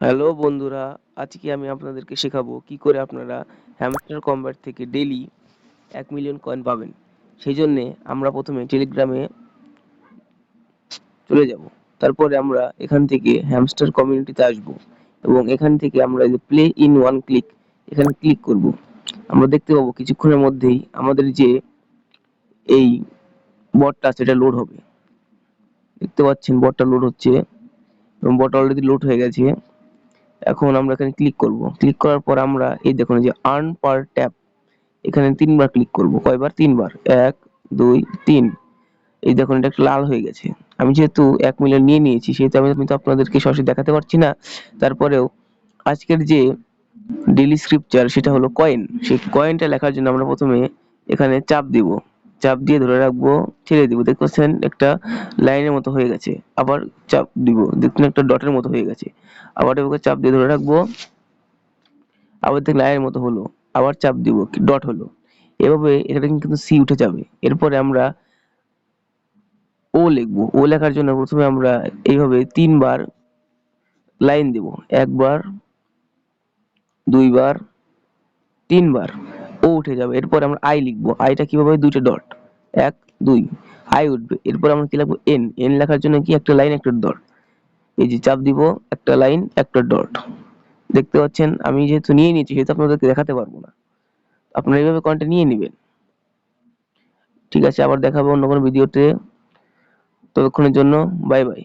Hello বন্ধুরা, আজকে আমি আপনাদেরকে শেখাবো কি করে আপনারা হ্যামস্টার কম্ব্যাট থেকে ডেইলি 1 মিলিয়ন কয়েন পাবেন। সেই জন্যে আমরা প্রথমে টেলিগ্রামে চলে যাব। তারপরে আমরা এখান থেকে হ্যামস্টার কমিউনিটিতে আসব এবং এখান থেকে আমরা এই যে প্লে ইন ওয়ান ক্লিক এখানে ক্লিক করব। আমরা দেখতে পাবো কিছুক্ষণের মধ্যেই আমাদের যে এই বটটা সেটা লোড হবে। দেখতে পাচ্ছেন বটটা লোড হচ্ছে এবং বট অলরেডি লোড হয়ে গেছে। এখন আমরা এখানে ক্লিক করব। ক্লিক করার পর আমরা এই দেখুন যে আর্ন পার ট্যাপ এখানে ৩ বার ক্লিক করব। কয়বার? ৩ বার। ১, ২, ৩। এই দেখুন এটা একটা লাল হয়ে গেছে। আমি যেহেতু ১ মিলিয়ন নিয়ে নিয়েছি সেহেতু আমি তো আপনাদেরকে সরাসরি দেখাতে পারছি না। তারপরেও আজকের যে ডেইলি স্ক্রিপচার সেটা হলো কয়েন। সেই কয়েনটা লেখার জন্য আমরা প্রথমে এখানে চাপ দিব। চাপ দিয়ে ধরে রাখবো, ছেড়ে দিব। দেখতে পাচ্ছেন একটা লাইনের মতো হয়ে গেছে। আবার চাপ দিব। দেখুন একটা ডটের মতো হয়ে গেছে। আবার এভাবে চাপ দিয়ে ধরে রাখবো। আবার দেখুন লাইনের মতো হলো। আবার চাপ দিব, ডট হলো। এভাবে এটা কিন্তু সি উঠে যাবে। এরপরে আমরা ও লিখবো। ও লেখার জন্য প্রথমে আমরা এইভাবে ৩ বার লাইন দেব। ১ বার, ২ বার, ৩ বার। ও উঠে যাবে। এরপর আমরা আই লিখবো। আইটা কিভাবে? ২টা ডট। ১, ২। আই উঠবে। এরপর আমরা কি লিখবো? এন। এন লেখার জন্য কি? একটা লাইন, একটা ডট। এই যে চাপ দিব, একটা লাইন, একটা ডট। দেখতে পাচ্ছেন আমি যেহেতু নিয়ে নিয়েছি সেহেতু আপনাদেরকে দেখাতে পারবো না। আপনারা এইভাবে কয়েনটা নিয়ে নিবেন। ঠিক আছে, আবার দেখাবো অন্য কোনো ভিডিওতে। ততক্ষণের জন্য বাই বাই।